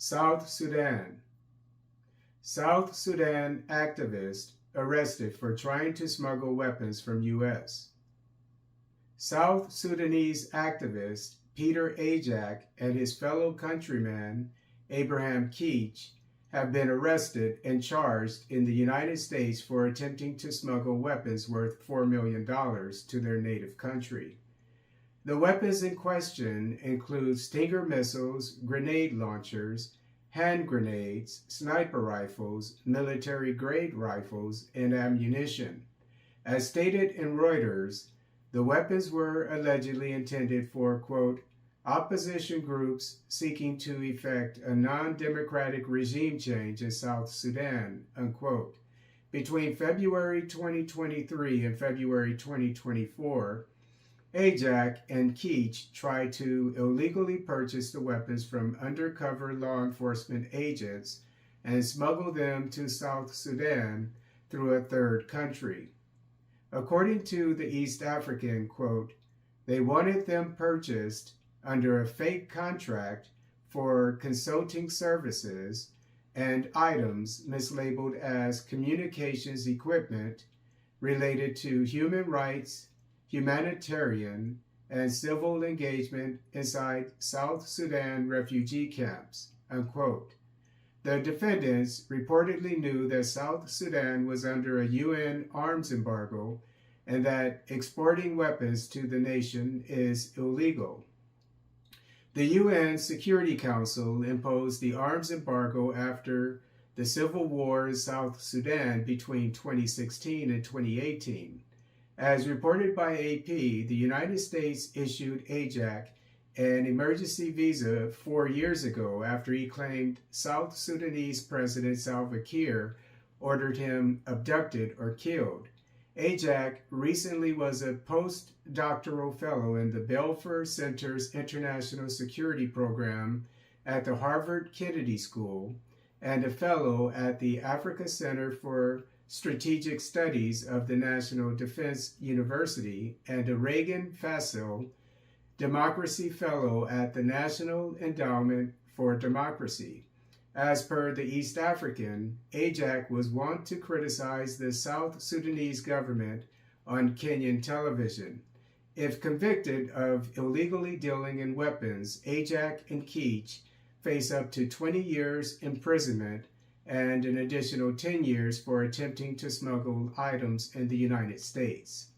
South Sudan. South Sudan activist arrested for trying to smuggle weapons from U.S. South Sudanese activist Peter Ajak and his fellow countryman Abraham Keach have been arrested and charged in the United States for attempting to smuggle weapons worth $4 million to their native country. The weapons in question include Stinger missiles, grenade launchers, hand grenades, sniper rifles, military-grade rifles, and ammunition. As stated in Reuters, the weapons were allegedly intended for, quote, opposition groups seeking to effect a non-democratic regime change in South Sudan, unquote. Between February 2023 and February 2024, Ajak and Keach tried to illegally purchase the weapons from undercover law enforcement agents and smuggle them to South Sudan through a third country. According to the East African, quote, they wanted them purchased under a fake contract for consulting services and items mislabeled as communications equipment related to human rights, humanitarian, and civil engagement inside South Sudan refugee camps, unquote. The defendants reportedly knew that South Sudan was under a UN arms embargo and that exporting weapons to the nation is illegal. The UN Security Council imposed the arms embargo after the civil war in South Sudan between 2016 and 2018. As reported by AP, the United States issued Ajak an emergency visa 4 years ago after he claimed South Sudanese President Salva Kiir ordered him abducted or killed. Ajak recently was a postdoctoral fellow in the Belfer Center's International Security Program at the Harvard Kennedy School and a fellow at the Africa Center for Strategic Studies of the National Defense University and a Reagan-Fassel Democracy Fellow at the National Endowment for Democracy. As per the East African, Ajak was wont to criticize the South Sudanese government on Kenyan television. If convicted of illegally dealing in weapons, Ajak and Keach face up to 20 years imprisonment and an additional 10 years for attempting to smuggle items in the United States.